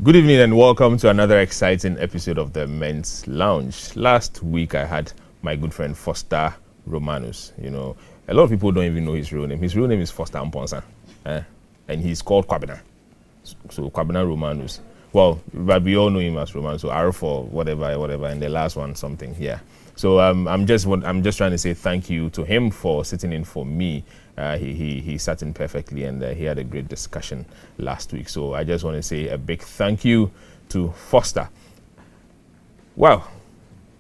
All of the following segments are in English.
Good evening and welcome to another exciting episode of the Men's Lounge. Last week I had my good friend Foster Romanus. You know, a lot of people don't even know his real name. His real name is Foster Amponsa, and he's called Kwabena. So Kwabena Romanus. Well, but we all know him as Romanus. So R for whatever, and the last one something here. So I'm just trying to say thank you to him for sitting in for me. He sat in perfectly, and he had a great discussion last week. So I just want to say a big thank you to Foster. Well,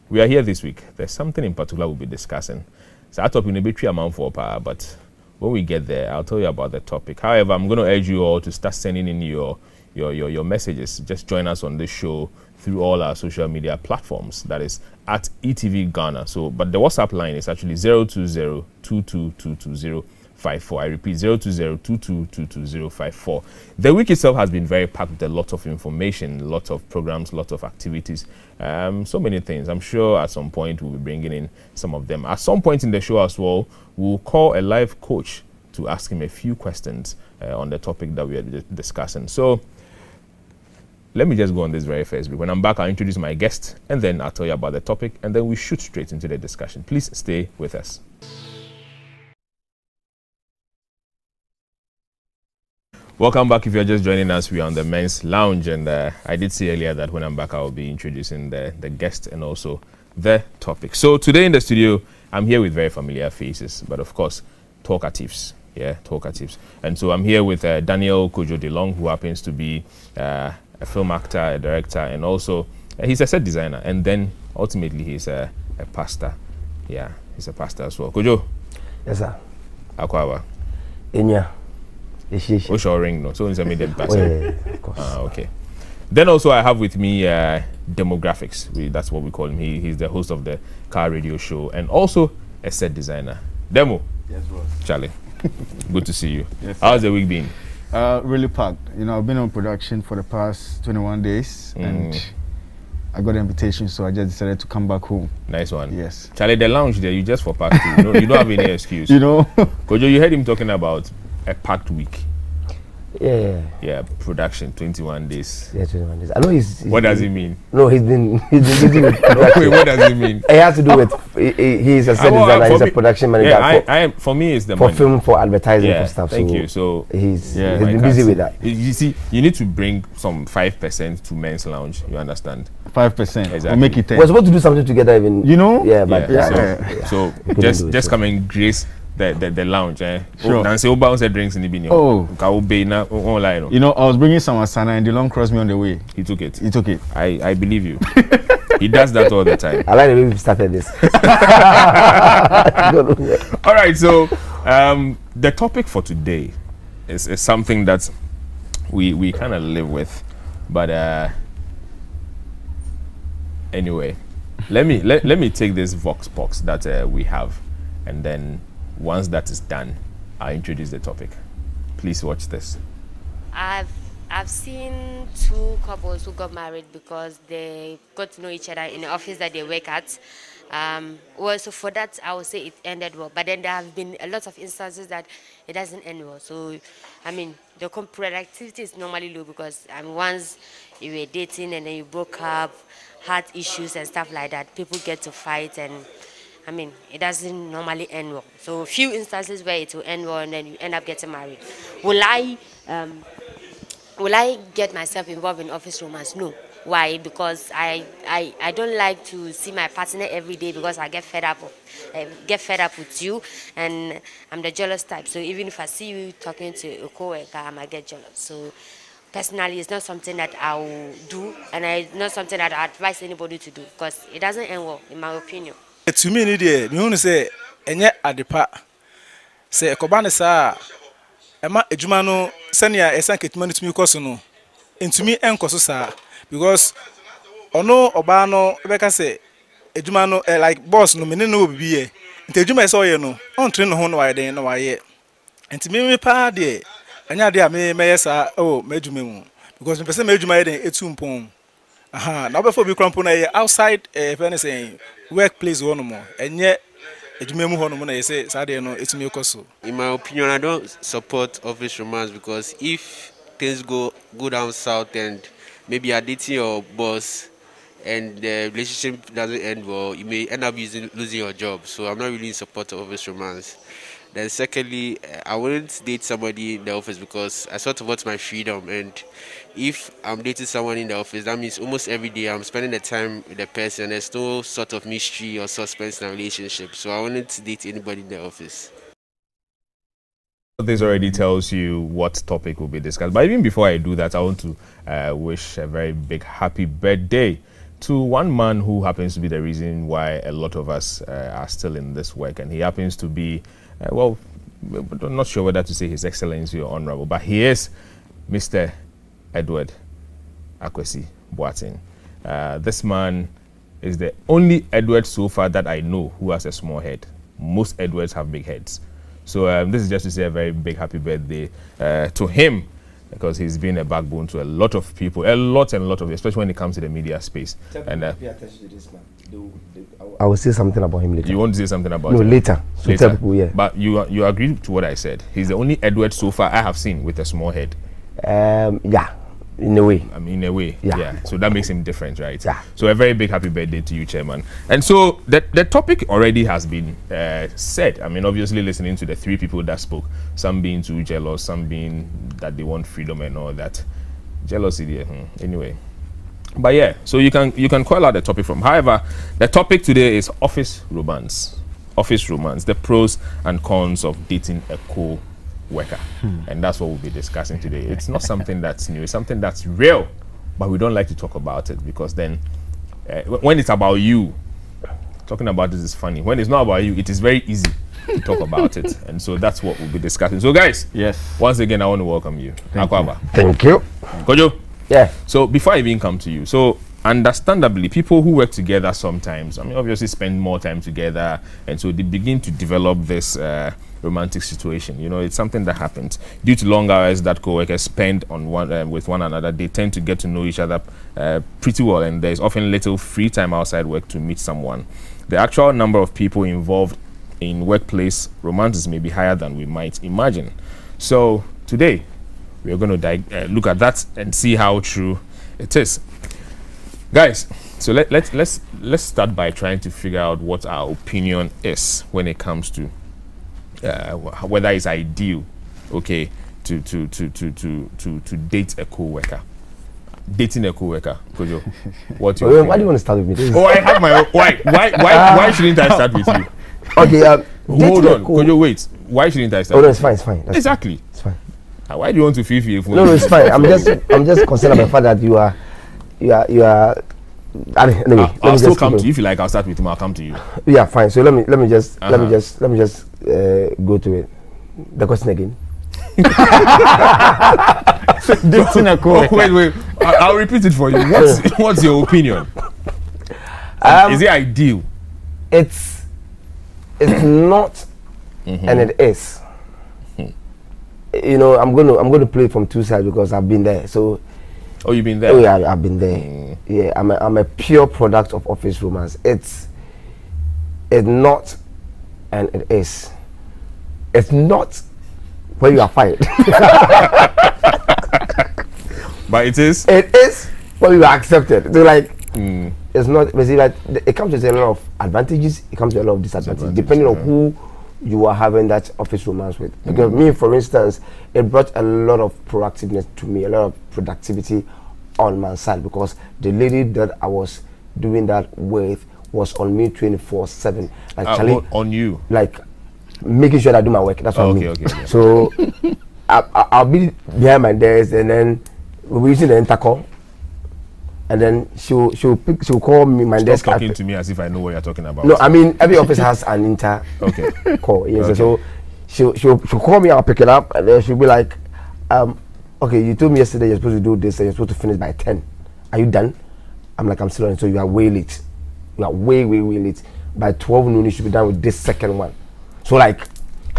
we are here this week. There's something in particular we'll be discussing. So I thought we need a bit amount for power, but when we get there, I'll tell you about the topic. However, I'm going to urge you all to start sending in your messages. Just join us on this show through all our social media platforms. That is at eTVGhana. So, but the WhatsApp line is actually 020-2222-054. I repeat, 020-2222-054. The week itself has been very packed with a lot of information, lots of programs, lots of activities, so many things. I'm sure at some point we'll be bringing in some of them. At some point in the show as well, we'll call a live coach to ask him a few questions on the topic that we are discussing. So let me just go on this very first break. When I'm back, I'll introduce my guest, and then I'll tell you about the topic, and then we shoot straight into the discussion. Please stay with us. Welcome back. If you're just joining us, we are on the Men's Lounge, and I did say earlier that when I'm back, I'll be introducing the guest and also the topic. So today in the studio, I'm here with very familiar faces, but of course, talkatives. Yeah, talkatives. And so I'm here with Daniel Kojo DeLong, who happens to be a film actor, a director, and also he's a set designer, and then ultimately he's a pastor. Yeah, he's a pastor as well. Kojo? Yes, sir. Akwawa? Inya. What's your ring? No, so it's a medium pastor. Yeah, of course. Okay. Then also I have with me Demographics. That's what we call him. He's the host of the car radio show and also a set designer. Demo. Yes, bro. Charlie. Good to see you. Yes, how's the week been? Really packed. You know, I've been on production for the past 21 days and I got an invitation, so I just decided to come back home. Nice one. Yes. Charlie, the lounge there, you just for part two. You don't have any excuse. You know? Kojo, you heard him talking about a packed week. Yeah, production, 21 days. Yeah, 21 days. I know he's what does it mean? No, he's been busy with production. Wait, what does it mean? It has to do with he's a set designer, he's a production manager. Yeah, for me it's the for money. film, for advertising, yeah, for stuff. Thank you. So he's been busy with that. You see, you need to bring some 5% to Men's Lounge. You understand? 5%. Exactly. We'll make it 10. We're supposed to do something together, even. You know? Yeah, but so just come and grace the lounge. Sure. Nancy Oba said drinks in the bin. Oh. You know, I was bringing some asana and DeLong crossed me on the way. He took it. I believe you. He does that all the time. I like the way we started this. All right, so the topic for today is something that we kind of live with, but anyway, let me take this vox box that we have, and then once that is done, I'll introduce the topic. Please watch this. I've seen two couples who got married because they got to know each other in the office that they work at. Well, so for that, I would say it ended well. But then there have been a lot of instances that it doesn't end well. So, I mean, the productivity is normally low because once you were dating and then you broke up, had issues and stuff like that, people get to fight, and I mean, it doesn't normally end well. So, few instances where it will end well and then you end up getting married. Will I get myself involved in office romance? No. Why? Because I don't like to see my partner every day because I get fed up with you, and I'm the jealous type. So even if I see you talking to a co-worker, I might get jealous. So personally, it's not something that I will do, and it's not something that I advise anybody to do because it doesn't end well, in my opinion. To me, you want to say, "Enye adepa." Say, "Ekobane sa, ema ejuma no senia esan ketima to me koso no. Into me enkoso sa because ono oba no ebeka say ejuma no like boss no me no bibi e. Nti ejuma ese oye no, on train no ho no waye den no waye. Nti me pa de enya de a me yesa oh me ejuma mu because me pese me ejuma ye den etumpon. Aha, na obefo bi krampo na ye outside if saying workplace one more enye ejumemu ho no mo na ye say sa de no etumi ekoso. In my opinion, I don't support office romance because if things go down south and maybe you're dating your boss and the relationship doesn't end well, you may end up losing your job. So I'm not really in support of office romance. Then secondly, I wouldn't date somebody in the office because I sort of want my freedom. And if I'm dating someone in the office, that means almost every day I'm spending the time with the person. There's no sort of mystery or suspense in a relationship. So I wouldn't date anybody in the office. This already tells you what topic will be discussed. But even before I do that, I want to wish a very big happy birthday to one man who happens to be the reason why a lot of us are still in this work. And he happens to be, well, I'm not sure whether to say His Excellency or Honorable, but he is Mr. Edward Akwesi Boateng. This man is the only Edward so far that I know who has a small head. Most Edwards have big heads. So this is just to say a very big happy birthday to him, because he's been a backbone to a lot of people, a lot of, especially when it comes to the media space. And pay attention to this man. I will say something about him later. You want to say something about him? No, later. So later. tell people, yeah. But you agree to what I said. He's the only Edward so far I have seen with a small head. Yeah, in a way. I mean, in a way. Yeah. So that makes him different, right? Yeah. So a very big happy birthday to you, Chairman. And so the topic already has been said. I mean, obviously listening to the three people that spoke, some being too jealous, some being that they want freedom and all that. Jealousy there. Anyway. But yeah, so you can call out the topic from. However, the topic today is office romance. Office romance, the pros and cons of dating a co-worker. And that's what we'll be discussing today. It's not something that's new, it's something that's real, but we don't like to talk about it because then when it's about you, talking about this is funny. When it's not about you, it is very easy to talk about it. And so that's what we'll be discussing. So guys, yes, once again I want to welcome you. Akwaba. Thank you. Kojo. Yeah. So before I even come to you, so understandably, people who work together sometimes, I mean, obviously spend more time together, and so they begin to develop this romantic situation. You know, it's something that happens due to long hours that co-workers spend on with one another. They tend to get to know each other pretty well, and there's often little free time outside work to meet someone. The actual number of people involved in workplace romances may be higher than we might imagine. So today, we are going to look at that and see how true it is. Guys, so let's start by trying to figure out what our opinion is when it comes to whether it's ideal, okay, to date a co-worker. Dating a co-worker, Kojo. Why do you want to start with me? Oh, I have my own. Why shouldn't I start with you? Okay, hold on, Kojo. Wait. Why shouldn't I start? Oh no, it's fine. It's fine. Exactly. It's fine. Why do you want to feel? No, it's fine. I'm just concerned about the fact that you are. Anyway, I'll still come to you. If you like, I'll start with him. I'll come to you. Yeah, fine. So let me just go to it. The question again. Wait. I'll repeat it for you. What's your opinion? Is it ideal? It's not, and it is. You know, I'm going to play from two sides because I've been there. So. Oh, you've been there? Oh yeah, I've been there. Yeah, I'm a pure product of office romance. It's not, and it is. It's not when you are fired. But it is? It is when you are accepted. So like, it's not, basically like, it comes with a lot of advantages, it comes with a lot of disadvantages, depending on who you are having that office romance with. Because me, for instance, it brought a lot of proactiveness to me, a lot of productivity on my side, because the lady that I was doing that with was on me 24/7. Like on you, like making sure that I do my work. That's what I mean. Okay. So I'll be behind my desk, and then we'll be using the intercom, and then she'll call me my desk. Stop talking to me as if I know what you're talking about. No, I mean every office has an inter call. Yes, okay. So she'll call me, I'll pick it up, and then she'll be like, okay, you told me yesterday you're supposed to do this and you're supposed to finish by 10. Are you done? I'm like, I'm still on. So you are way late. You are way late. By 12 noon, you should be done with this second one. So like,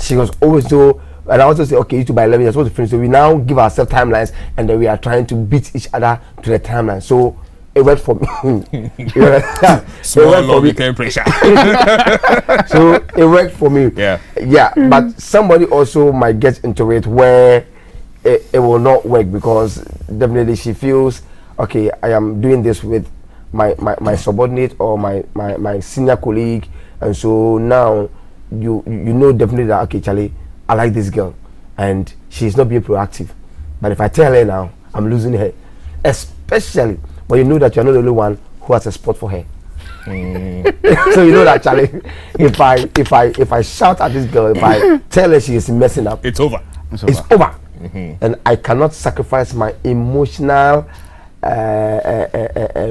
she was always so, and I also say, okay, you two by 11, you're supposed to finish. So we now give ourselves timelines, and then we are trying to beat each other to the timeline. So it worked for me. Small law became pressure. So it worked for me. Yeah. But somebody also might get into it where it will not work, because definitely she feels, okay, I am doing this with my subordinate or my senior colleague, and so now you know definitely that, okay, Charlie, I like this girl and she's not being proactive, but if I tell her now, I'm losing her, especially when you know that you're not the only one who has a spot for her. So you know that, Charlie, if I shout at this girl, if I tell her she is messing up, it's over. It's over. And I cannot sacrifice my emotional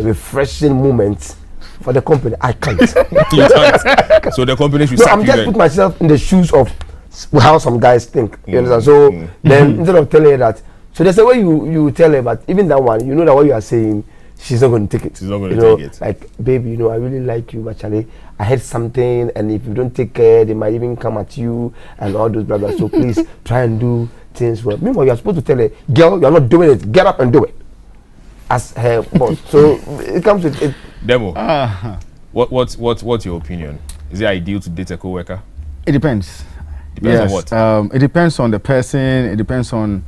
refreshing moments for the company. I can't. You can't. So the company should sack I'm you just then. put myself in the shoes of how some guys think. You understand? So then instead of telling her that, so there's a way you tell her, but even that one, you know that what you are saying, she's not going to take it. She's not going to take it. Like, baby, you know, I really like you, but Charlie, I heard something, and if you don't take care, they might even come at you and all those blah blah. So please try and do things well. Meanwhile, you are supposed to tell her, girl, you are not doing it. Get up and do it. As her boss. So it comes with it. Demo. What's your opinion? Is it ideal to date a co-worker? It depends. Depends on what? It depends on the person. It depends on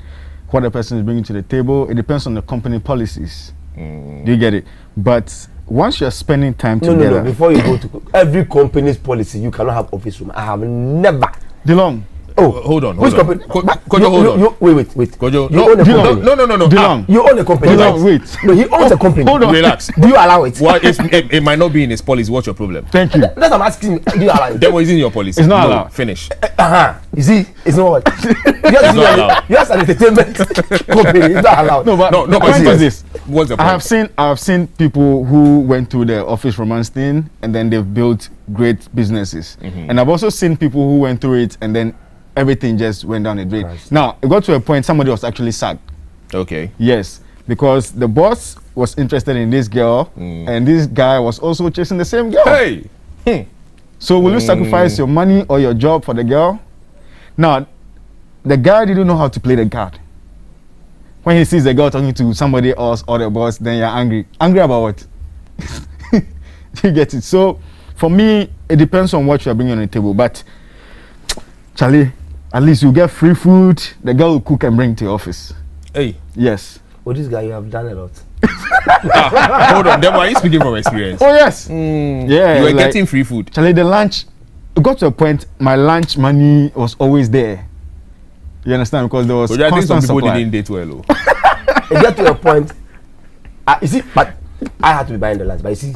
what the person is bringing to the table. It depends on the company policies. Do you get it? But once you're spending time together, no. Before you go to every company's policy, you cannot have office room. I have never. DeLong. Oh, hold on. Which company? Kojo, hold on. Wait. Kojo, you own a company. No. DeLong. You own a company. DeLong, wait. No, he owns a company. Hold on. Relax. Do you allow it? Well, it might not be in his policy. What's your problem? Thank you. That's what I'm asking. Do you allow it? Demo is in your policy. It's not No, allowed. Finish. You see, it's not what. It's not allowed. You have an entertainment company. It's not allowed. No, but No, the point is this. What's the I point? have seen people who went through the office romance thing and then they've built great businesses. And I've also seen people who went through it and then everything just went down the drain. Christ. Now, it got to a point somebody was actually sacked. Okay. Yes, because the boss was interested in this girl and this guy was also chasing the same girl. Hey. So will you sacrifice your money or your job for the girl? Now, the guy didn't know how to play the card. When he sees the girl talking to somebody else or the boss, then you're angry. Angry about what? You get it? So, for me, it depends on what you're bringing on the table. But, Charlie, at least you get free food. The girl will cook and bring to your office. Hey. Yes. Oh, this guy, you have done a lot. Hold on. Demo, are you speaking from experience? Oh, yes. Yeah. You were like, getting free food. Charlie, the lunch, it got to a point, my lunch money was always there. You understand? Because there was But I think some constant people supply. didn't date well. It got to a point. You see, but I had to be buying the lunch. But you see,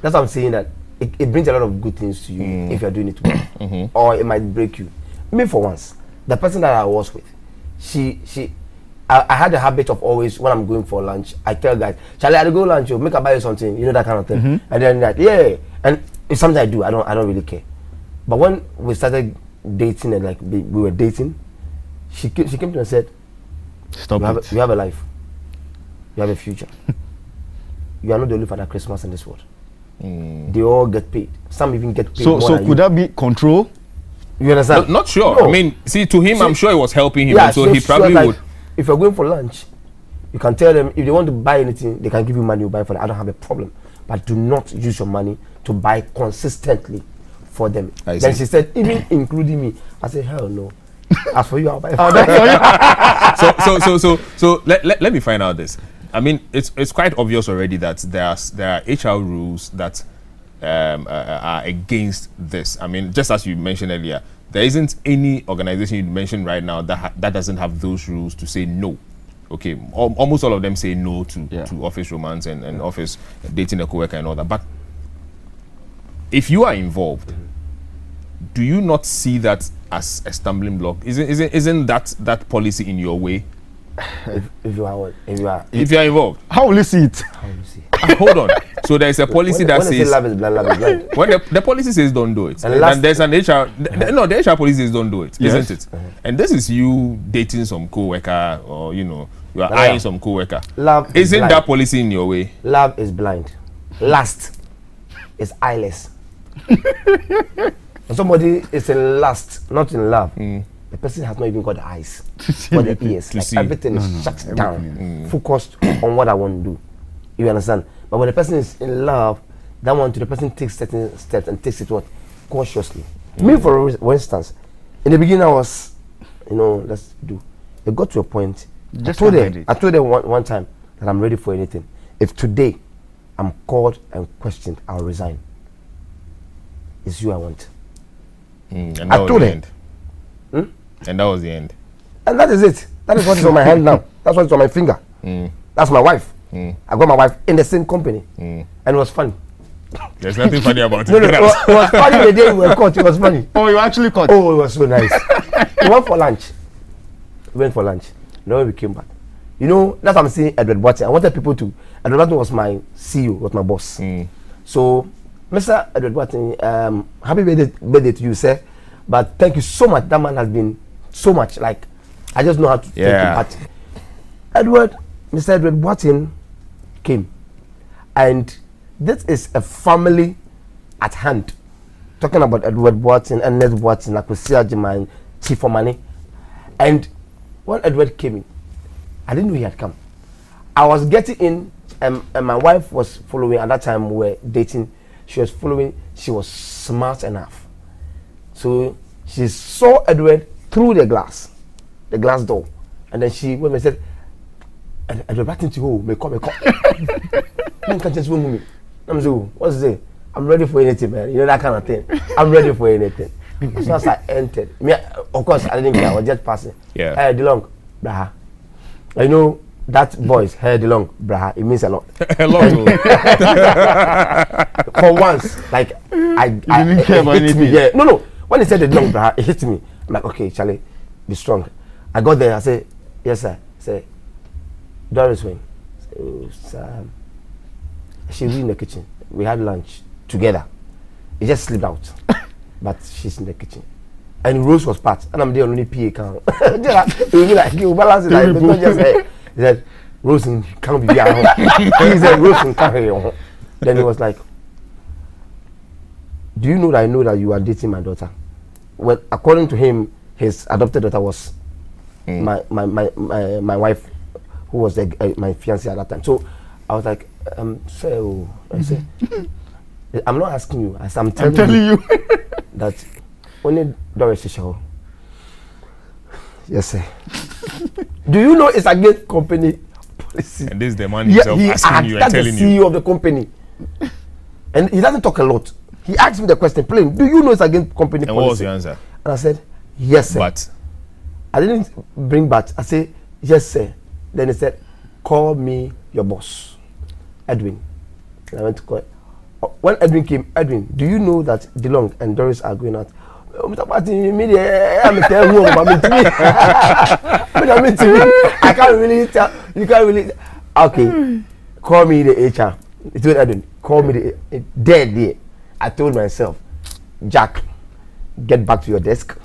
that's what I'm saying, that it brings a lot of good things to you if you're doing it well. Or it might break you. Me, for once, the person that I was with, I had a habit of always, when I'm going for lunch, I tell guys, Charlie, I'll go lunch, make I buy you something, you know, that kind of thing. And then like, yeah, and it's something I do. I don't really care. But when we started dating and like we were dating, she came to me and said, Stop it. you have a life, you have a future. You are not the only father Christmas in this world. They all get paid. Some even get paid. So could that be control? You understand? Not sure. No. I mean, see, to him, I'm sure it was helping him. Yeah, and so he probably like, would. if you're going for lunch, you can tell them if they want to buy anything, they can give you money, you buy for them. I don't have a problem. But do not use your money to buy consistently for them. Then she said, even including me. I said, hell no. As for you, I'll buy for you. So let me find out this. I mean, it's quite obvious already that there are HR rules that are against this. I mean, just as you mentioned earlier, there isn't any organization you mentioned right now that doesn't have those rules to say no. Okay, almost all of them say no to office romance and office dating a coworker and all that. But if you are involved, do you not see that as a stumbling block? Isn't that policy in your way? If you are involved, how will you see it? how will you see? Hold on. So there is a policy that when they say says love is blind, love is blind. when the policy says don't do it, and there's an HR. The HR policy says don't do it, Yes. isn't it? And this is you dating some co-worker, or you are eyeing some co-worker. Love is Isn't blind. that policy in your way? Love is blind. Lust is eyeless. When somebody is in lust, not in love, the person has not even got the eyes, got the ears. Like see. everything is shut down, focused on what I want to do. You understand? But when the person is in love, that one, the person takes certain steps and takes it cautiously. Me, for instance, in the beginning I was, let's do. It got to a point. Just I told avoid her it. one time, that I'm ready for anything. If today I'm called and questioned, I'll resign. It's you I want. And that was the end. And that was the end. And that is it. That is what is on my hand now. That's what's on my finger. That's my wife. I got my wife in the same company. And it was funny. There's nothing funny about it. No, it was funny the day we were caught. It was funny. Oh, you actually caught? Oh, it was so nice. We went for lunch. Now we came back. You know, that's what I'm saying, Edward Boateng. I wanted people to. Edward Boateng was my CEO, was my boss. So, Mr. Edward Boateng, happy birthday to you, sir. But thank you so much. That man has been so much. Like, I just know how to take it. But Mr. Edward Boateng came. And this is a family at hand. Talking about Edward Boateng, Ernest Boateng, Akwesi Agyeman, Chief for Money. And when Edward came in, I didn't know he had come. I was getting in, and my wife was following. At that time, we were dating. She was following. She was smart enough. So she saw Edward through the glass door. And then she went and said, Edward, back into you, me come. I'm so, what's it? I'm ready for anything, man. You know, that kind of thing. I'm ready for anything. As soon as I entered, of course, I didn't care. I was just passing. Yeah. Hey, DeLong, braha. I know that voice, hey, DeLong, braha. It means a lot. A lot. For once, like, I didn't care about anything. Yeah. No. When he said DeLong, braha, it hit me. I'm like, okay, Charlie, be strong. I got there. I said, yes, sir. I said, Doris Wayne. She was in the kitchen. We had lunch together. He just slipped out. But she's in the kitchen. And Rose was part. And I'm the only PA count. It will be like, you balance it like, not just hey. He said, Rose can't be here. He said, Rose can't be here. Then he was like, do you know that I know that you are dating my daughter? Well, according to him, his adopted daughter was my wife, who was my fiancée at that time. So I was like, so I said, I'm not asking you. I'm telling you that only Doris is show. Yes, sir. Do you know it's against company policy? And this is the man himself asking you and telling you. That's the CEO of the company. And he doesn't talk a lot. He asked me the question, plain, do you know it's against company policy? And what was your answer? And I said, yes, sir. But? I didn't bring but. I said, yes, sir. Then he said, call me your boss, Edwin. And I went to call it. When Edwin came, Edwin, do you know that DeLong and Doris are going out? I can't really tell. You can't really. Okay, call me the HR. It's with Edwin. Call me the dead. I told myself, Jack, get back to your desk,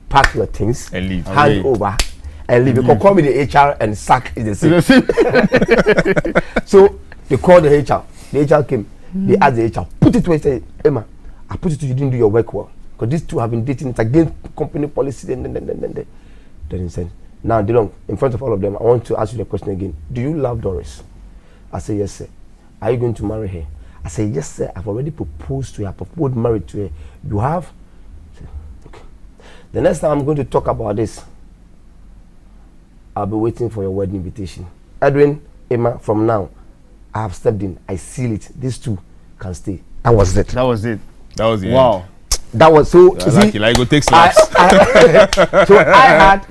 pack your things, and leave. Hand over, and leave. Because call me the HR and sack is the same. So they called the HR. The HR came. They asked the HR, put it to it. Say, Emma, I put it to you. Didn't do your work well. Because these two have been dating. It's against company policy. Then he said, now DeLong, in front of all of them, I want to ask you the question again. Do you love Doris? I said, yes, sir. Are you going to marry her? I said, yes, sir. I've already proposed to her. I proposed marriage to her. You have? I said, okay. The next time I'm going to talk about this, I'll be waiting for your wedding invitation. Edwin, Emma, from now, I have stepped in. I seal it. These two can stay. That was it. That was it. That was the wow. end. That was so. Lucky, like go take slaps. So I had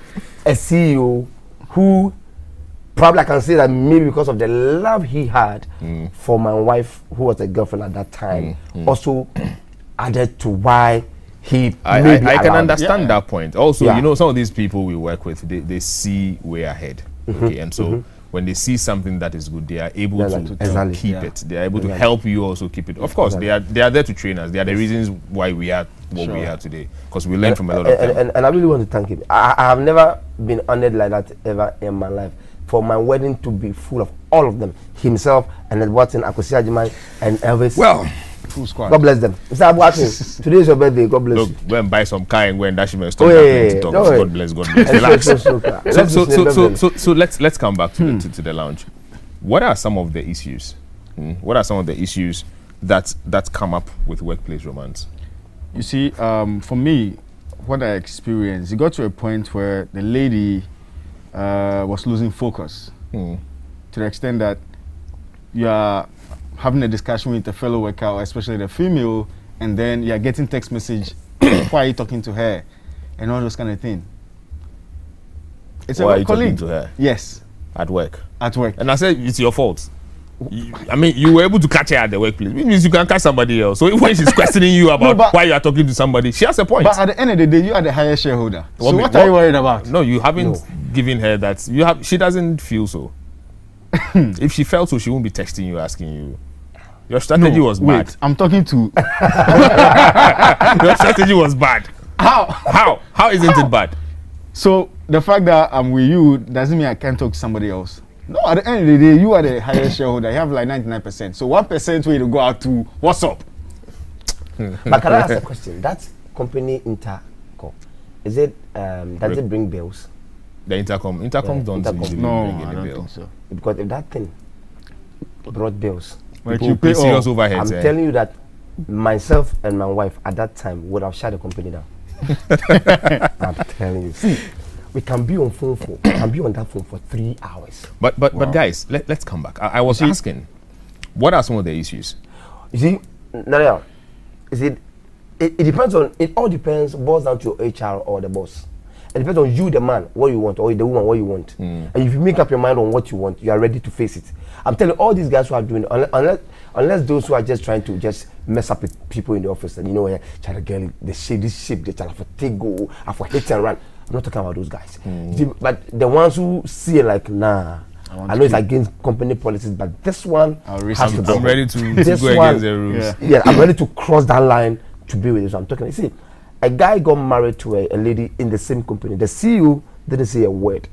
a CEO who probably I can say that maybe because of the love he had for my wife, who was a girlfriend at that time, also added to why he. I can understand that point. Also, you know, some of these people we work with, they see way ahead. Okay, and so. When they see something that is good, they are able to keep it. They are able to help you also keep it. Of course, they are there to train us. They are the reasons why we are what we are today. Because we learn from a lot of them. And I really want to thank him. I have never been honored like that ever in my life. For my wedding to be full of all of them, himself and Edward Boateng, Akwesi Agyeman, and Elvis. Well, full squad. God bless them. Mr. Boateng, today is your birthday. God bless you. Go and buy some car and go and dash him and stop that talk. God bless. God bless. Relax. So let's come back to the lounge. What are some of the issues? What are some of the issues that come up with workplace romance? You see, for me, what I experienced, it got to a point where the lady was losing focus to to the extent that you are having a discussion with a fellow worker, or especially the female, and then you are getting text message, why are you talking to her, and all those kind of things. It's Why are a you colleague. talking to her? Yes, At work. at work. And I said, it's your fault. I mean, you were able to catch her at the workplace. It means you can catch somebody else. So when she's questioning you about why you are talking to somebody, she has a point. But at the end of the day, you are the highest shareholder. What So me- what are you worried about? No, you haven't given her that. You have. She doesn't feel so. If she felt so, she won't be texting you, asking you. Your strategy was bad. Wait, I'm talking to. Your strategy was bad. How? How isn't it bad? So the fact that I'm with you doesn't mean I can't talk to somebody else. No, at the end of the day, you are the highest shareholder. You have like 99%. So 1% way to go out to what's up? But can I ask a question? That company Intercom, is it does it bring bills? The intercom don't intercom. usually No, bring I any don't bill. think so. Because if that thing brought bills, Like People you pay pay serious all. overheads. I'm telling you that myself and my wife at that time would have shut the company down. I'm telling you. See, we can be on that phone for 3 hours. But guys, let's come back. I was asking, what are some of the issues? You see, Nadia, it depends on, it all depends, boils down to your HR or the boss. It depends on you, the man, what you want, or the woman, what you want. And if you make up your mind on what you want, you are ready to face it. I'm telling you, all these guys who are doing, unless those who are just trying to just mess up with people in the office, and you know, try to get this shape, they try to take go, for hit and run. I'm not talking about those guys. But the ones who see it like, nah, I know it's against company policies, but this one has to go. I'm ready to This go one- against the rules. Yeah, I'm ready to cross that line to be with this. I'm talking. You see, a guy got married to a lady in the same company. The CEO didn't say a word.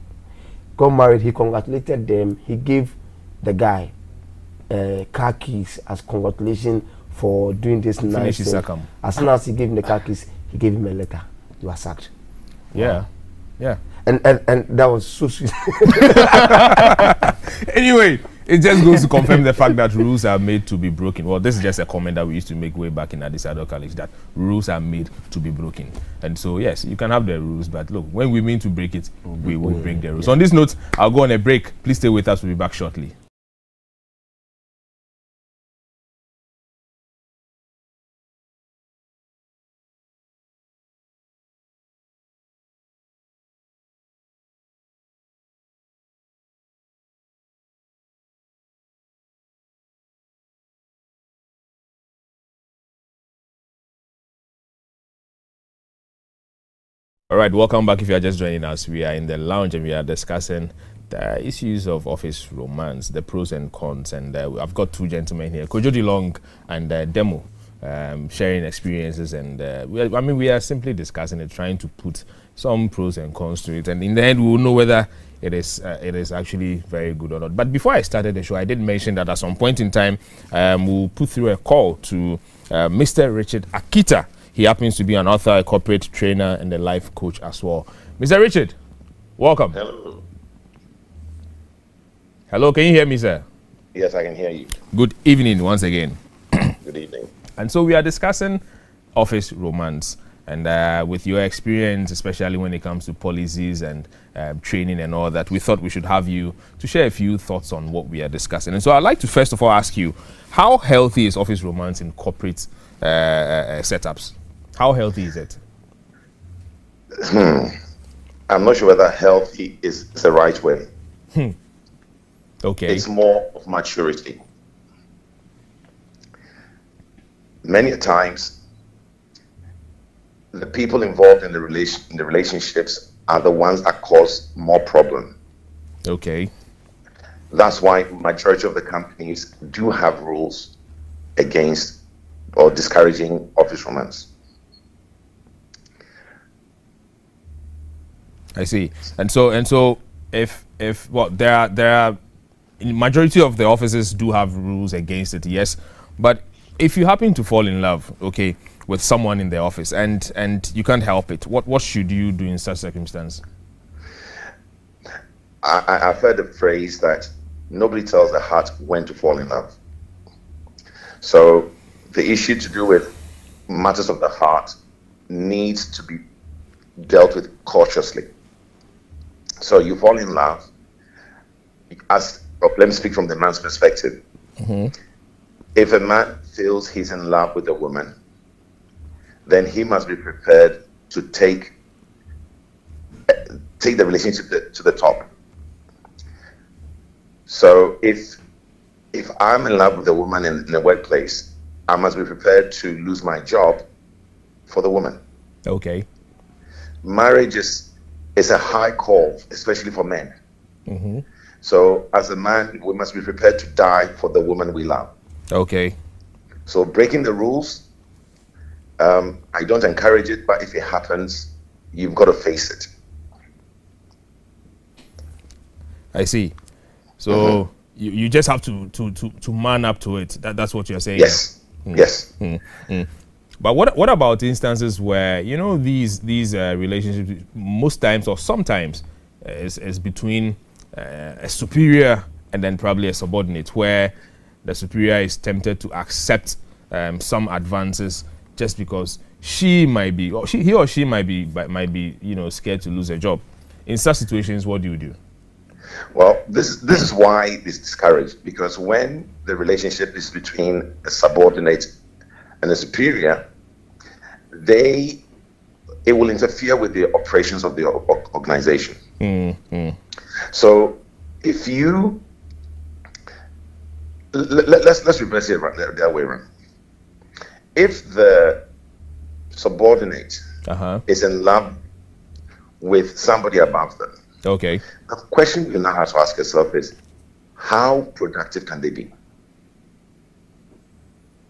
Got married. He congratulated them. He gave the guy car keys as congratulations for doing this nice Finish his thing. circum. As soon as he gave him the car keys, he gave him a letter. You are sacked. Yeah. Yeah. And that was so sweet. Anyway, it just goes to confirm the fact that rules are made to be broken. Well, this is just a comment that we used to make way back in Adisado College, that rules are made to be broken. And so, yes, you can have the rules, but look, when we mean to break it, we will break the rules. On this note, I'll go on a break. Please stay with us. We'll be back shortly. All right, welcome back. If you are just joining us, we are in the lounge and we are discussing the issues of office romance, the pros and cons. And I've got two gentlemen here, Kojo DeLong and Demo, sharing experiences. And we are simply discussing it, trying to put some pros and cons to it. And in the end, we will know whether it is actually very good or not. But before I started the show, I did mention that at some point in time, we'll put through a call to Mr. Richard Akita. He happens to be an author, a corporate trainer, and a life coach as well. Mr. Richard, welcome. Hello. Hello, can you hear me, sir? Yes, I can hear you. Good evening once again. Good evening. And so we are discussing office romance. And with your experience, especially when it comes to policies and training and all that, we thought we should have you to share a few thoughts on what we are discussing. And so I'd like to first of all ask you, how healthy is office romance in corporate setups? How healthy is it? I'm not sure whether healthy is the right word. Okay. It's more of maturity. Many times, the people involved in the relationships are the ones that cause more problem. Okay. That's why majority of the companies do have rules against or discouraging office romance. I see. And so if well, there are in majority of the offices do have rules against it, yes. But if you happen to fall in love, okay, with someone in the office and you can't help it, what should you do in such circumstance? I've heard the phrase that nobody tells the heart when to fall in love. So the issue to do with matters of the heart needs to be dealt with cautiously. So you fall in love, as or let me speak from the man's perspective. If a man feels he's in love with a woman, then he must be prepared to take the relationship to the top. So if I'm in love with a woman in the workplace, I must be prepared to lose my job for the woman. Okay. Marriage is a high call, especially for men. So as a man, we must be prepared to die for the woman we love. Okay. So breaking the rules, I don't encourage it, but if it happens, you've got to face it. I see. So you just have to man up to it. That's what you're saying. Yes. Yes. But what about instances where, you know, these relationships most times or sometimes is between a superior and then probably a subordinate, where the superior is tempted to accept some advances just because she might be, or he or she might be, you know, scared to lose a job. In such situations, what do you do? Well, this is why it's discouraged, because when the relationship is between a subordinate and a superior, it will interfere with the operations of the organization. So if you let's reverse it the other way around. If the subordinate is in love with somebody above them, okay, the question you now have to ask yourself is, how productive can they be?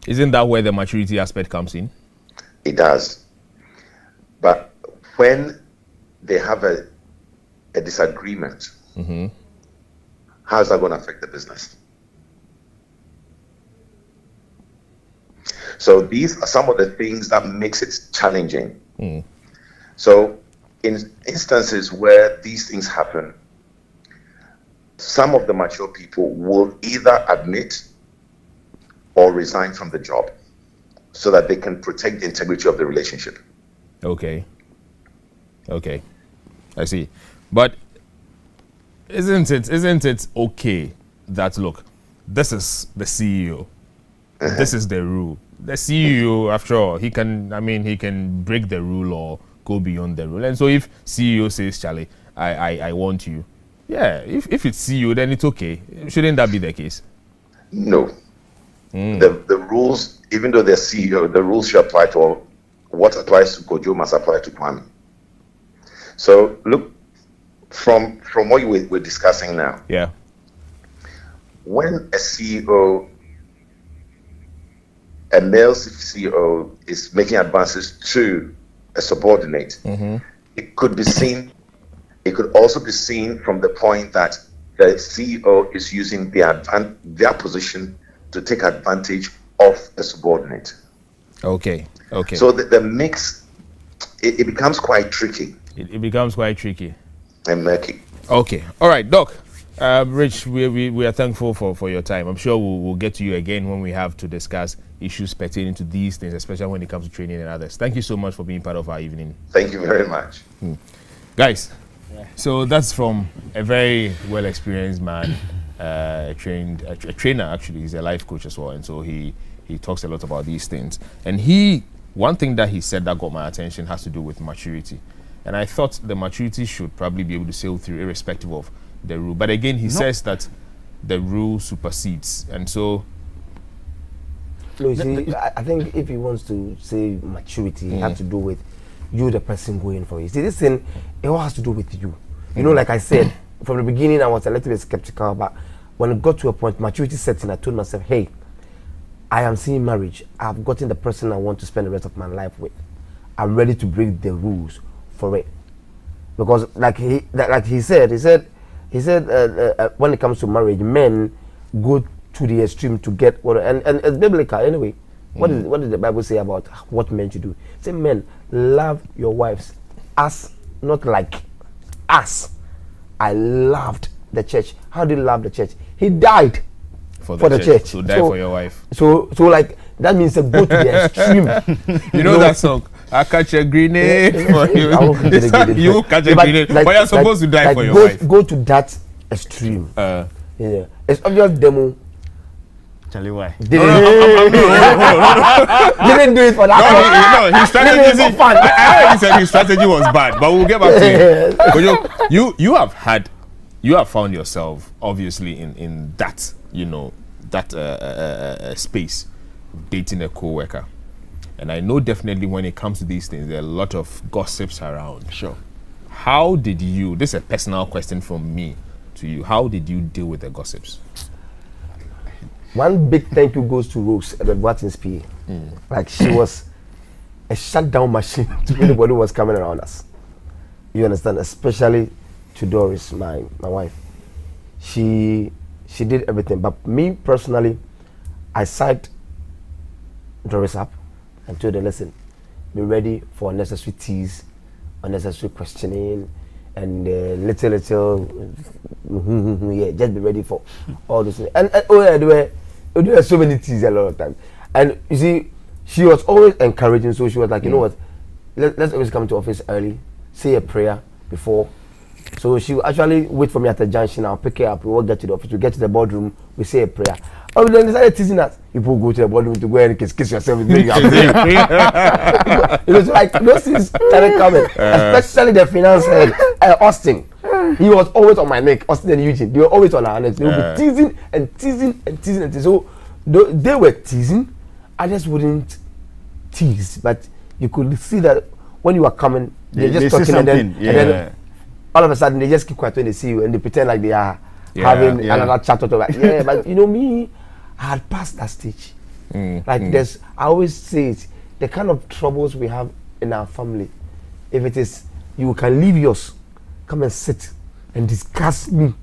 Isn't that where the maturity aspect comes in? It does. But when they have a disagreement, how is that going to affect the business? So these are some of the things that makes it challenging. So in instances where these things happen, some of the mature people will either admit or resign from the job so that they can protect the integrity of the relationship. Okay. Okay. I see. But isn't it okay that, look, this is the CEO. This is the rule. The CEO, after all, he can break the rule or go beyond the rule. And so if CEO says, Charlie, I want you, yeah, if it's CEO, then it's okay. Shouldn't that be the case? No. The rules, even though they're CEO, the rules should apply to all. What applies to Kojo must apply to Kwame. So look, from what we're discussing now, yeah, when a CEO, a male CEO, is making advances to a subordinate, it could be seen. It could also be seen from the point that the CEO is using their position to take advantage of the subordinate. Okay. Okay. So the mix, it becomes quite tricky. It becomes quite tricky and murky. Okay. All right, Doc. Rich, we are thankful for your time. I'm sure we'll get to you again when we have to discuss issues pertaining to these things, especially when it comes to training and others. Thank you so much for being part of our evening. Thank you very much. Guys, so that's from a very well-experienced man, a trainer, actually. He's a life coach as well, and so he talks a lot about these things. And one thing that he said that got my attention has to do with maturity. And I thought the maturity should probably be able to sail through irrespective of the rule. But again, he says that the rule supersedes. And so... No, you see, I think if he wants to say maturity, it has to do with you, the person going for it. See, this thing, it all has to do with you. You know, like I said, from the beginning, I was a little bit skeptical, but when it got to a point, maturity sets in, I told myself, hey, I am seeing marriage. I've gotten the person I want to spend the rest of my life with. I'm ready to break the rules for it. Because like he said, when it comes to marriage, men go to the extreme to get what, and it's biblical anyway. What did the Bible say about what men should do? Say, men, love your wives as, not like us. I loved the church. How did he love the church? He died for the church. So die for your wife. So like that means to go to the extreme. You know that song? I catch a grenade for you. You catch a grenade, but you're supposed to die for your wife. Go to that extreme. Yeah, it's obvious demo. Charlie, why? Didn't do it for that. No, his strategy for fun. I know he said his strategy was bad, but we'll get back to it. But you have found yourself obviously in that, you know, that space, dating a co-worker. And I know definitely when it comes to these things, there are a lot of gossips around. Sure. How did you, this is a personal question from me to you, how did you deal with the gossips? One big thank you goes to Rose at the Watson's PA. Like, she was a shutdown machine to anybody who was coming around us. You understand? Especially to Doris, my wife. She did everything. But me personally, I psyched Doris up and told her, listen, be ready for unnecessary tease, unnecessary questioning, and little yeah, just be ready for all this. And there were so many teas a lot of times. And you see, she was always encouraging, so she was like, you know what, let's always come to office early, say a prayer before. So she would actually wait for me at the junction. I'll pick her up. We all get to the office. We get to the boardroom. We say a prayer. Oh, then they started teasing us. People go to the boardroom to go and kiss yourself. You know, so like those things started coming. Especially the finance head, Austin. He was always on my neck. Austin and Eugene. They were always on our necks. They would be teasing and teasing and teasing and teasing. So they were teasing. I just wouldn't tease, but you could see that when you were coming, they're just talking and then all of a sudden they just keep quiet when they see you and they pretend like they are having another chat or whatever. Yeah, but you know me, I had passed that stage. I always say it, the kind of troubles we have in our family, if it is you can leave yours, come and sit and discuss me.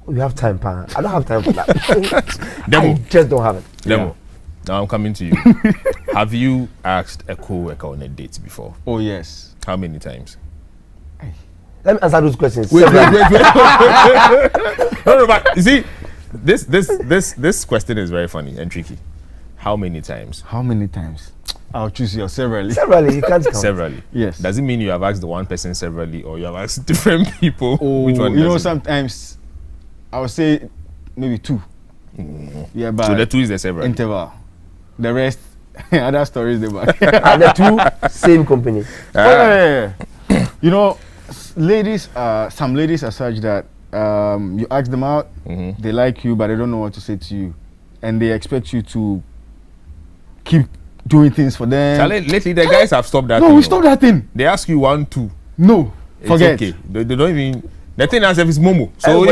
You have time, pa. I don't have time for that. I just don't have it. Demo. Now I'm coming to you. Have you asked a co-worker on a date before? Oh yes. How many times? Let me answer those questions. Wait. No, but you see, this question is very funny and tricky. How many times? How many times? I'll choose you severally. Severally, you can't count. Severally. Yes. Does it mean you have asked the one person severally, or you have asked different people? Oh, which one? You know, sometimes I would say maybe 2. Yeah, but so the 2 is the several interval. The rest, other stories they buy. And the 2 same company. You know, ladies, some ladies are such that you ask them out, they like you, but they don't know what to say to you, and they expect you to keep doing things for them. Charlie, lately the guys have stopped that. No, we stopped that thing. They ask you 1, 2. No, forget. It's okay. They don't even. The thing as if it's Momo. So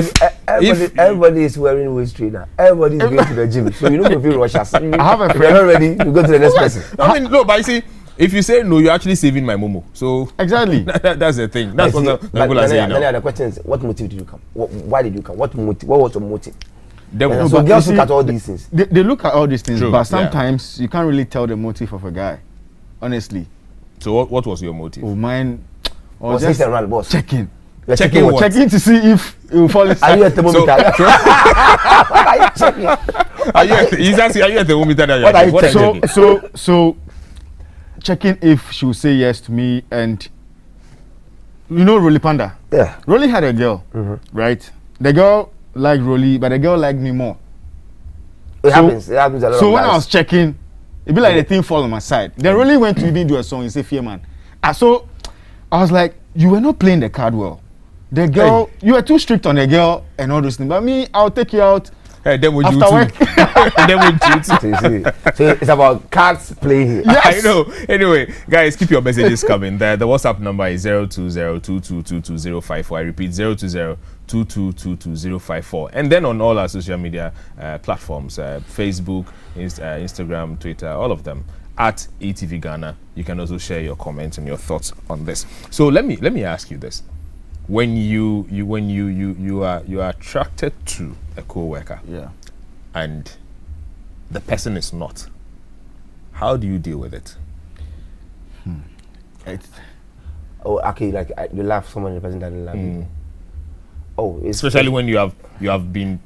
everybody is wearing waist trainer. Everybody is going to the gym. So you don't feel rush us. I have a friend. If you're not ready, you go to the next person. I mean, no, but you see, if you say no, you're actually saving my Momo. So exactly. That's the thing. That's what people are saying now. The question is, what motive did you come? Why did you come? What was your motive? So girls look at all these things. They look at all these things, True, but sometimes you can't really tell the motive of a guy, honestly. So what was your motive? Oh, mine was just around, boss. Checking. Checking what? Checking to see if it will fall asleep. Are you a thermometer? What are you checking? Are you a thermometer? What are you checking? So checking if she will say yes to me. And you know Rolly Panda? Yeah. Rolly had a girl, right? The girl liked Rolly, but the girl liked me more. It happens a lot. So when I was checking, it'd be like the thing fall on my side. Then Rolly went to even do a song. He said, "Fear man." So I was like, you were not playing the card well. The girl, you were too strict on the girl and all those things. But me, I'll take you out. Hey, then would after you work. Then would you too. So it's about cards play here. Yes. I know. Anyway, guys, keep your messages coming. The WhatsApp number is 020222054. I repeat, 020222054. And then on all our social media platforms, Facebook, Instagram, Twitter, all of them, at eTVGhana. You can also share your comments and your thoughts on this. So let me ask you this: when you are attracted to a co-worker, and the person is not, how do you deal with it? Okay, like you love someone, the person doesn't love you. Especially when you have been,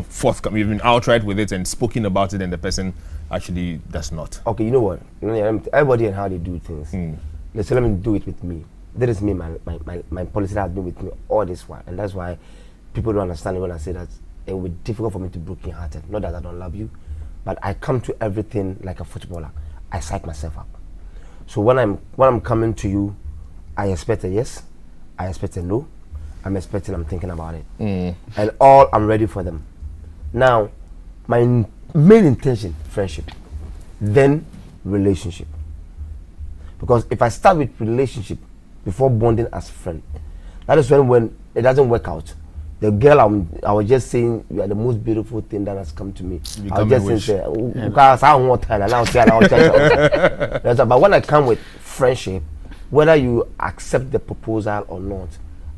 forthcoming, you've been outright with it and spoken about it, and the person actually does not. Okay, you know what? Everybody and how they do things. They say, let me do it with me. That is me, my policy has been with me all this while, and that's why people don't understand when I say that it will be difficult for me to be broken-hearted. Not that I don't love you, but I come to everything like a footballer. I psych myself up. So when I'm coming to you, I expect a yes, I expect a no, I'm thinking about it. And all I'm ready for them. Now, my main intention, friendship, then relationship. Because if I start with relationship before bonding as friend, that is when it doesn't work out. The girl I was just saying, you are the most beautiful thing that has come to me. I was just saying, but when I come with friendship, whether you accept the proposal or not,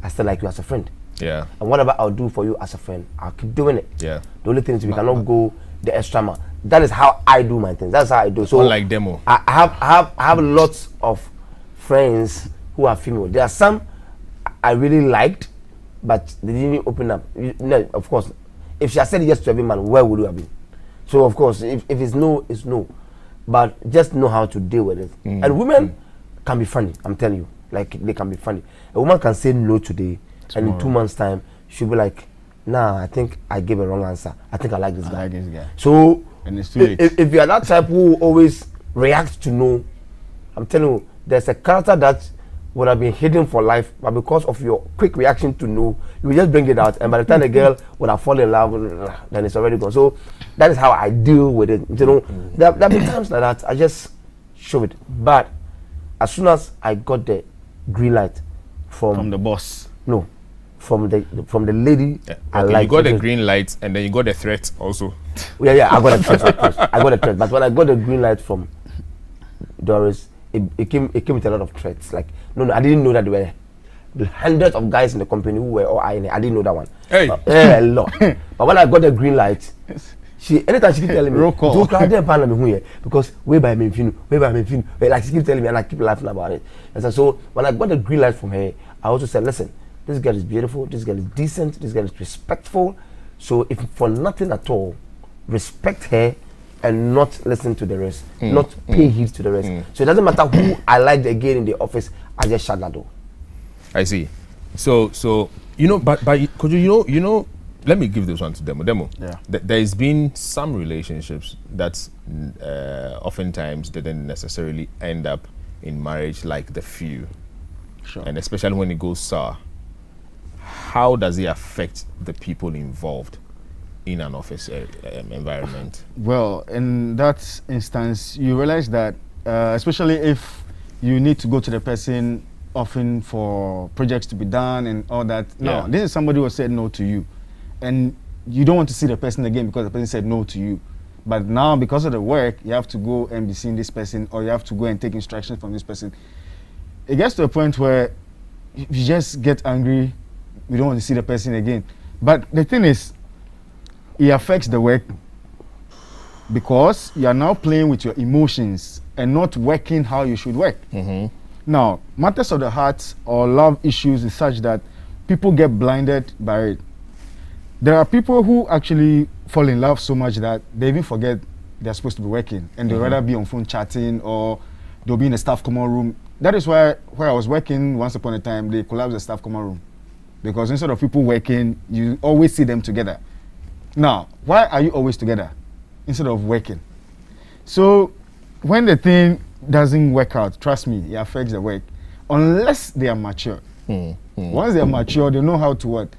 I still like you as a friend. Yeah. And whatever I'll do for you as a friend, I'll keep doing it. Yeah. The only thing is we cannot go the extra mile. That is how I do my things. That's how I do. So unlike demo. I have lots of friends who are female. There are some I really liked, but they didn't open up. No, of course, if she had said yes to every man, where would you have been? So of course, if it's no, it's no. But just know how to deal with it. And women can be funny. I'm telling you, like they can be funny. A woman can say no today, and in 2 months' time, she'll be like, "Nah, I think I gave a wrong answer. I think I like this guy." So and it's too late. If you are that type who always reacts to no, I'm telling you, there's a character that would have been hidden for life, but because of your quick reaction to no, you will just bring it out, and by the time the girl would have fallen in love, then it's already gone. So that is how I deal with it. You know, there have been times like that I just show it, but as soon as I got the green light from the boss, no, from the lady, Yeah. I Okay, like you got the green light and then you got the threat also. Yeah, I got a threat. Of course. I got a threat, but when I got the green light from Doris, it came with a lot of threats. Like, no, I didn't know that there were hundreds of guys in the company who were all eyeing it. I didn't know that one. Hey, a lot. But when I got the green light, anytime she keep telling me, "Do crowd them pan me here because way by me finu, like she keep telling me, and I keep laughing about it. And so when I got the green light from her, I also said, listen, this girl is beautiful, this girl is decent, this girl is respectful. So if for nothing at all, respect her and not listen to the rest, not pay heed to the rest. So it doesn't matter who I liked again in the office, I just shut that door. I see. So you know, but could you know, let me give this one to Demo. Yeah. There's been some relationships that oftentimes didn't necessarily end up in marriage, like the few. Sure. And especially when it goes sour. How does it affect the people involved in an office environment? Well, in that instance, you realize that, especially if you need to go to the person often for projects to be done and all that. No, this is somebody who said no to you. And you don't want to see the person again because the person said no to you. But now, because of the work, you have to go and be seeing this person, or you have to go and take instructions from this person. It gets to a point where you just get angry. You don't want to see the person again. But the thing is, it affects the work because you are now playing with your emotions and not working how you should work. Now, matters of the heart or love issues is such that people get blinded by it. There are people who actually fall in love so much that they even forget they're supposed to be working, and they'd rather be on phone chatting, or they'll be in a staff common room. That is why where I was working once upon a time, they collapsed the staff common room. Because instead of people working, you always see them together. Now, why are you always together instead of working? So when the thing doesn't work out, trust me, it affects the work. Unless they are mature. Once they are mature, they know how to what?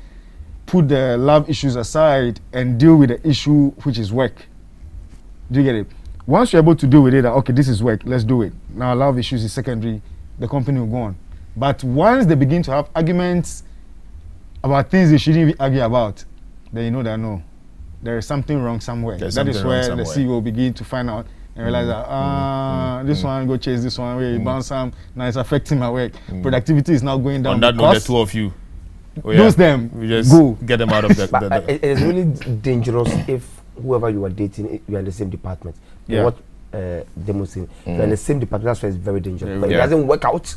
Put the love issues aside and deal with the issue, which is work. Do you get it? Once you're able to deal with it, okay, this is work, let's do it. Now love issues is secondary, the company will go on. But once they begin to have arguments about things they shouldn't even argue about, then you know that no, there is something wrong somewhere. That is where the CEO begin to find out and realize that this one go chase this one, where bounce some, now it's affecting my work. Productivity is now going down. On that note, the two of you, lose them, we just go get them out of the. But it is really dangerous if whoever you are dating, you are in the same department. What Demo saying, you're in the same department. That's why it's very dangerous. But it doesn't work out.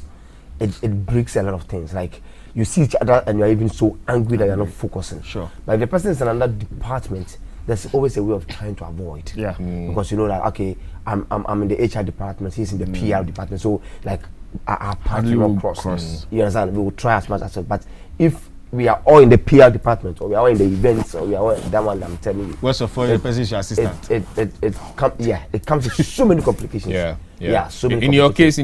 It breaks a lot of things. Like you see each other and you're even so angry that you're not focusing. Sure. But if the person is in another department, there's always a way of trying to avoid. Yeah. Because you know that okay, I'm in the HR department, he's in the PR department, so like our path will not cross. You understand? We will try as much as possible. But if we are all in the PR department, or we are all in the events, or we are all in that one. I'm telling you. What's the foreign person assistant? It comes with so many complications. Yeah. So many in your case,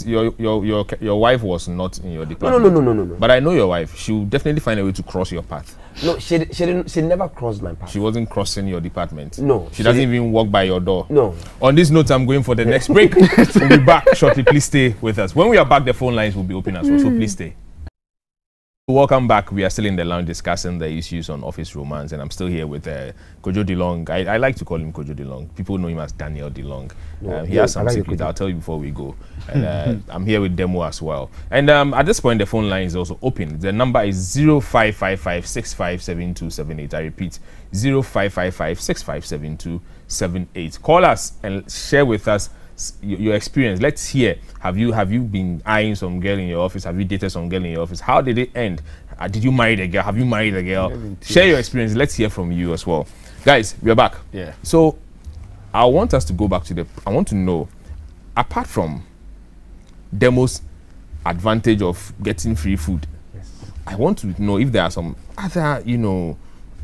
your wife was not in your department. No. But I know your wife. She will definitely find a way to cross your path. No, she didn't. She never crossed my path. She wasn't crossing your department. No, she doesn't even walk by your door. No. On this note, I'm going for the next break. We'll be back shortly. Please stay with us. When we are back, the phone lines will be open as well. So please stay. Welcome back. We are still in the lounge discussing the issues on office romance, and I'm still here with Kojo DeLong. I like to call him Kojo DeLong. People know him as Daniel DeLong. He has some secrets. I'll tell you before we go. And I'm here with Demo as well. And at this point, the phone line is also open. The number is 0555-657278. I repeat, 0555-657278. Call us and share with us your experience. Let's hear. Have you been eyeing some girl in your office? Have you dated some girl in your office? How did it end? Did you marry the girl? Have you married the girl? Share your experience. Let's hear from you as well. Guys, we're back. Yeah. So I want us to go back to I want to know, apart from Demo's advantage of getting free food, I want to know if there are some other,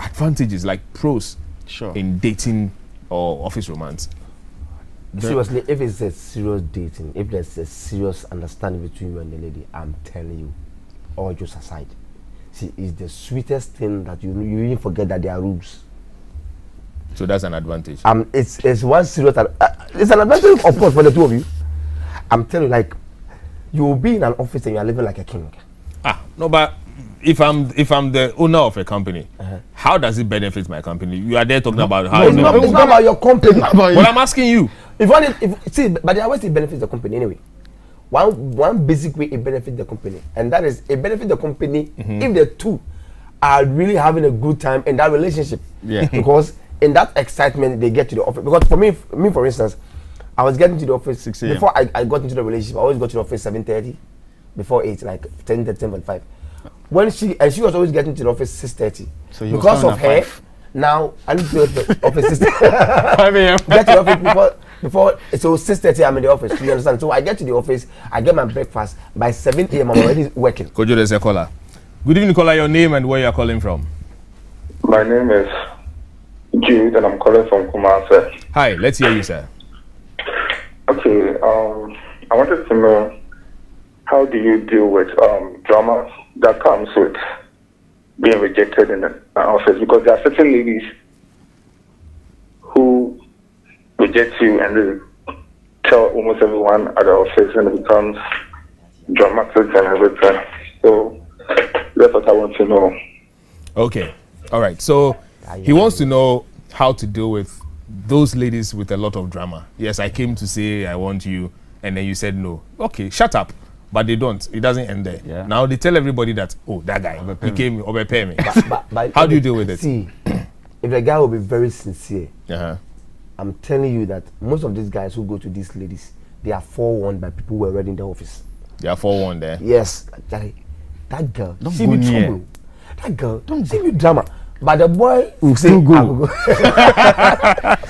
advantages, like pros in dating or office romance. Seriously, if it's a serious dating, if there's a serious understanding between you and the lady, I'm telling you, all jokes aside, see, it's the sweetest thing that you even forget that there are rules. So that's an advantage. It's one serious. It's an advantage, of course, for the two of you. I'm telling you, like, you will be in an office and you are living like a king. No, but if I'm the owner of a company, how does it benefit my company? You are there talking about how. It's not about your company. Well, I'm asking you. But there are ways it benefits the company anyway. One basic way it benefits the company, and that is it benefits the company if the two are really having a good time in that relationship. Yeah. Because in that excitement they get to the office. Because for me, for instance, I was getting to the office 6 a.m. Before I got into the relationship. I always go to the office 7:30, before 8, like 10:45. When she was always getting to the office 6:30. So because of her, 5. now I need to go to the office 5 a.m. Get to the office before so 6:30 I'm in the office. You understand? So I get to the office, I get my breakfast. By 7 a.m. I'm already working. Kojo, there's a caller. Good evening, caller. Your name and where you are calling from? My name is Jude, and I'm calling from Kumasi. Hi, let's hear you, sir. Okay, I wanted to know, how do you deal with drama that comes with being rejected in an office? Because there are certain ladies who reject you and they tell almost everyone at the office, and it becomes dramatic and everything. So that's what I want to know. Okay, all right. So he wants to know how to deal with those ladies with a lot of drama. Yes, I came to say I want you, and then you said no. Okay, shut up. But they don't. It doesn't end there. Yeah. Now they tell everybody that, oh, that guy, he came, overpay me. But how do you deal with it? See, if the guy will be very sincere, I'm telling you that most of these guys who go to these ladies, they are forewarned by people who are already in the office. They are forewarned there? Yes. That girl, don't see me trouble. That girl, don't see me drama. But the boy will say, go.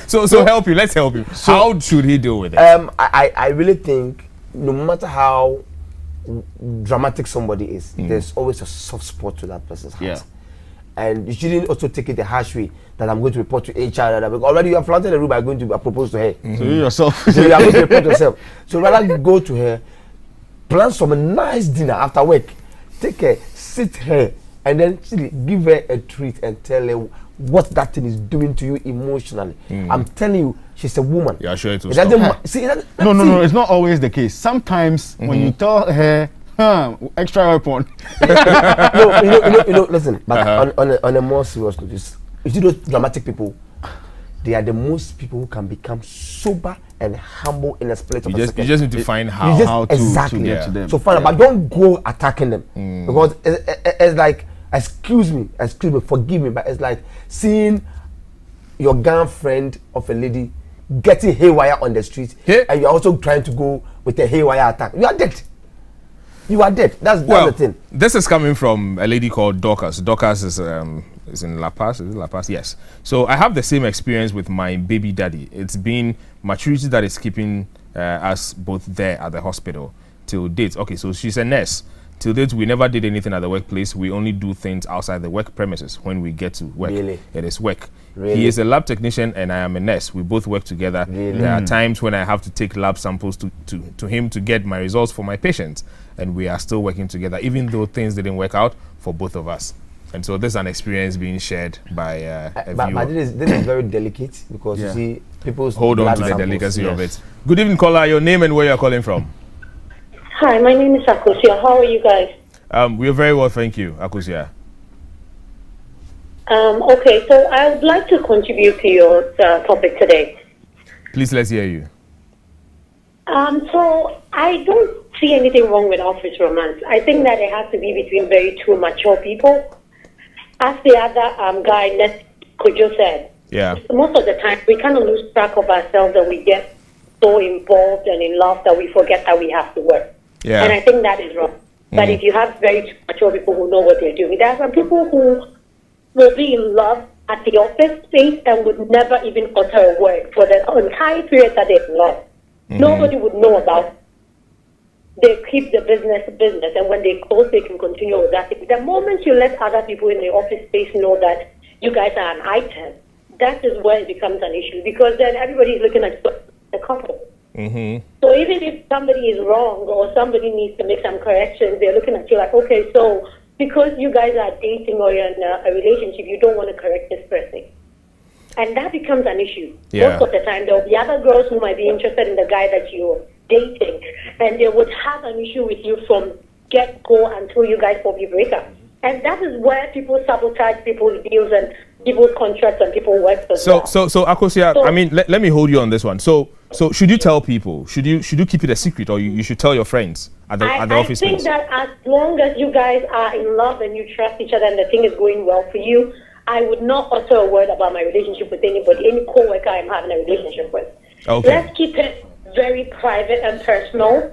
So help you. Let's help you. So, how should he deal with it? I really think no matter how dramatic somebody is, there's always a soft spot to that person's heart. And you shouldn't also take it the harsh way that I'm going to report to HR. Because already you have planted the rule by going to propose to her. So you yourself. So you are going to report yourself. So rather go to her, plan some nice dinner after work, take her, sit her, and then give her a treat and tell her what that thing is doing to you emotionally. I'm telling you, she's a woman. Yeah, sure it will stop. No, it's not always the case. Sometimes when you tell her, extra weapon. Listen, but on a more serious note, you see those dramatic people, they are the most people who can become sober and humble in a split of a second. You just need to find how to get to them. So find out, but don't go attacking them. Because it's like, excuse me, forgive me, but it's like seeing your girlfriend of a lady getting haywire on the street, and you're also trying to go with a haywire attack. You are dead. You are dead. That's the thing. This is coming from a lady called Dorcas. Dorcas is in La Paz. Is it La Paz? Yes. So I have the same experience with my baby daddy. It's been maturity that is keeping us both there at the hospital till date. Okay, so she's a nurse. till date, we never did anything at the workplace. We only do things outside the work premises when we get to work. Really? It is work. Really? He is a lab technician and I am a nurse. We both work together. Really? There are times when I have to take lab samples to him to get my results for my patients, and we are still working together, even though things didn't work out for both of us. And so this is an experience being shared by a viewer. But this is very delicate because you see people's hold on to the delicacy of it. Good evening, caller. Your name and where you're calling from? Hi, my name is Akosia. How are you guys? We are very well, thank you, Akosia. Okay, so I would like to contribute to your topic today. Please, let's hear you. So I don't see anything wrong with office romance. I think that it has to be between very two mature people. As the other guy, Kojo said, most of the time we kind of lose track of ourselves and we get so involved and in love that we forget that we have to work. And I think that is wrong. But if you have very mature people who know what they're doing, there are some people who will be in love at the office space and would never even utter a word for the entire period that they're in love. Nobody would know about it. They keep the business, and when they close, they can continue with that. The moment you let other people in the office space know that you guys are an item, that is where it becomes an issue, because then everybody is looking at the couple. So even if somebody is wrong or somebody needs to make some corrections, they're looking at you like, okay, so because you guys are dating or you're in a relationship, you don't want to correct this person. And that becomes an issue. Most of the time, there will be other girls who might be interested in the guy that you're dating, and they would have an issue with you from get-go until you guys probably break up. And that is where people sabotage people's deals and people's contracts and people's work. So Akosia, I mean, let me hold you on this one. So should you tell people? Should you keep it a secret, or you should tell your friends at the office space? I think that as long as you guys are in love and you trust each other and the thing is going well for you, I would not utter a word about my relationship with anybody, any co-worker I'm having a relationship with. Let's keep it very private and personal.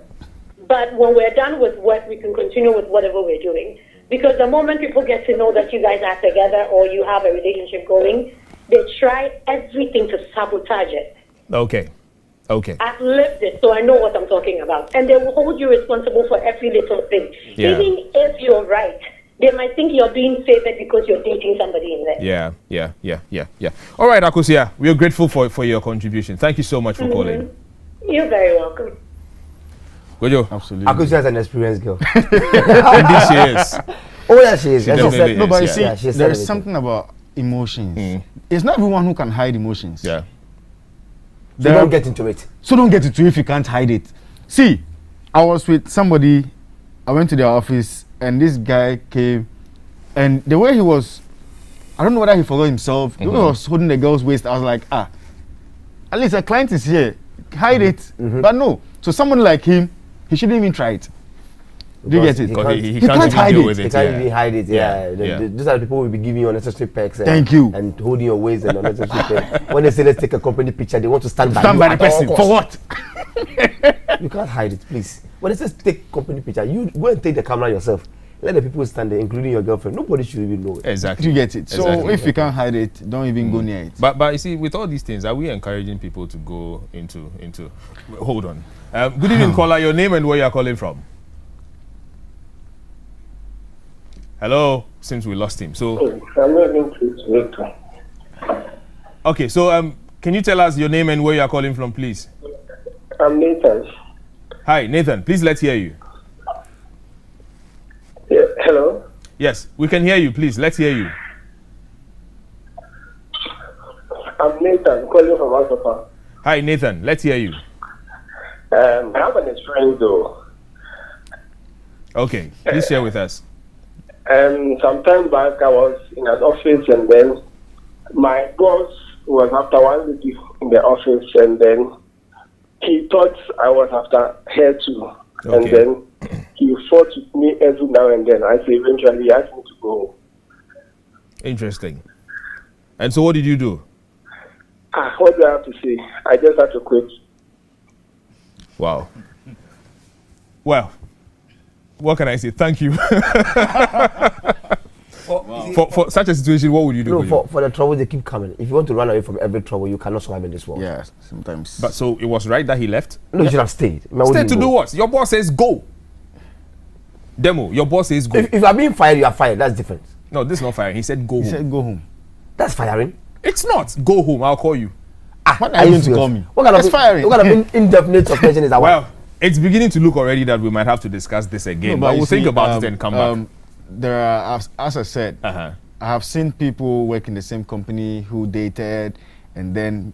But when we're done with work, we can continue with whatever we're doing. Because the moment people get to know that you guys are together or you have a relationship going, they try everything to sabotage it. Okay. I've lived it, so I know what I'm talking about. And they will hold you responsible for every little thing. Even if you're right, they might think you're being favored because you're dating somebody in there. Yeah. All right, Akosia, we are grateful for your contribution. Thank you so much for calling. You're very welcome. Gojo. Absolutely. Akosia is an experienced girl. Indeed she is. Oh yeah, she is. No, but you see, there is something about emotions. It's not everyone who can hide emotions. So don't get into it. So don't get into it if you can't hide it. See, I was with somebody, I went to their office, and this guy came, and the way he was, I don't know whether he forgot himself, the way he was holding the girl's waist, I was like, at least a client is here, hide it. But no, so someone like him, he shouldn't even try it. Do you get it? He can't hide it. He can't even hide it. Those are the people who will be giving you unnecessary perks. Thank you. And holding your waist and unnecessary perks. When they say let's take a company picture, they want to stand by the person. For what? You can't hide it, please. When it says take company picture, you go and take the camera yourself. Let the people stand there, including your girlfriend. Nobody should even know it. Exactly. You get it. So if you can't hide it, don't even go near it. But you see, with all these things, are we encouraging people to go into? Hold on. Good evening, caller. Your name and where you are calling from? Hello. Since we lost him, so. Okay. So can you tell us your name and where you are calling from, please? I'm Nathan. Hi, Nathan. Please, let's hear you. Yeah, hello? Yes, we can hear you. Please, let's hear you. I'm Nathan, calling from Asapa. Hi, Nathan. Let's hear you. I have an experience, though. Okay, please share with us. Some time back, I was in an office, and then my boss was after one lady in the office, and then he thought I was after her too. Okay. And then he fought with me every now and then. I say eventually he asked me to go. Interesting. And so what did you do? What do I have to say? I just had to quit. Wow. Well, what can I say? Thank you. For such a situation, what would you do? No, for the trouble, they keep coming. If you want to run away from every trouble, you cannot survive in this world. Yeah, sometimes. But so it was right that he left? No, you should have stayed. Stayed to do what? Your boss says go. Demo, your boss says go. If you are being fired, you are fired. That's different. No, this is not firing. He said go home. He said go home. That's firing. It's not. Go home. I'll call you. What are you going to call me? What kind That's of firing. What kind of indefinite suspension is that? Well, it's beginning to look already that we might have to discuss this again. No, but we'll think about it and come back. There are, as I said, I have seen people work in the same company who dated, and then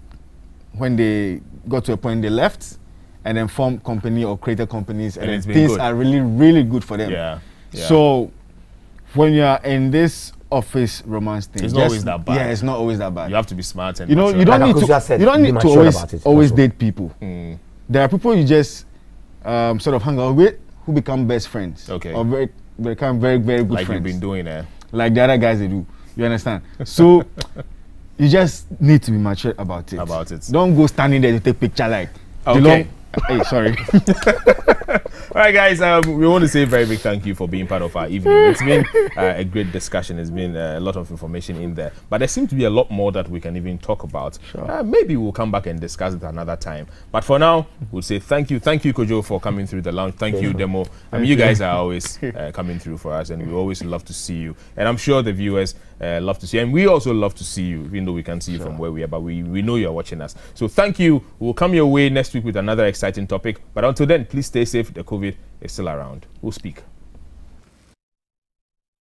when they got to a point, they left, and then formed company or created companies, and things are really, really good for them. Yeah. So when you are in this office romance thing, it's not always that bad. Yeah, it's not always that bad. You have to be smart and you don't need to always date people. There are people you just sort of hang out with who become best friends. Okay. Or become very, very good friends. Like you've been doing like the other guys they do. You understand? So you just need to be mature about it. Don't go standing there to take picture like. Okay. Hey, sorry. All right, guys. We want to say a very big thank you for being part of our evening. It's been a great discussion. It's been a lot of information in there, but there seems to be a lot more that we can even talk about. Sure. Maybe we'll come back and discuss it another time. But for now, we'll say thank you, Kojo, for coming through the lounge. Thank you, Demo. I mean, you guys are always coming through for us, and we always love to see you. And I'm sure the viewers love to see you, and we also love to see you, even though we can't see you from where we are. But we know you're watching us. So thank you. We'll come your way next week with another exciting topic. But until then, please stay safe. The COVID is still around. We'll speak.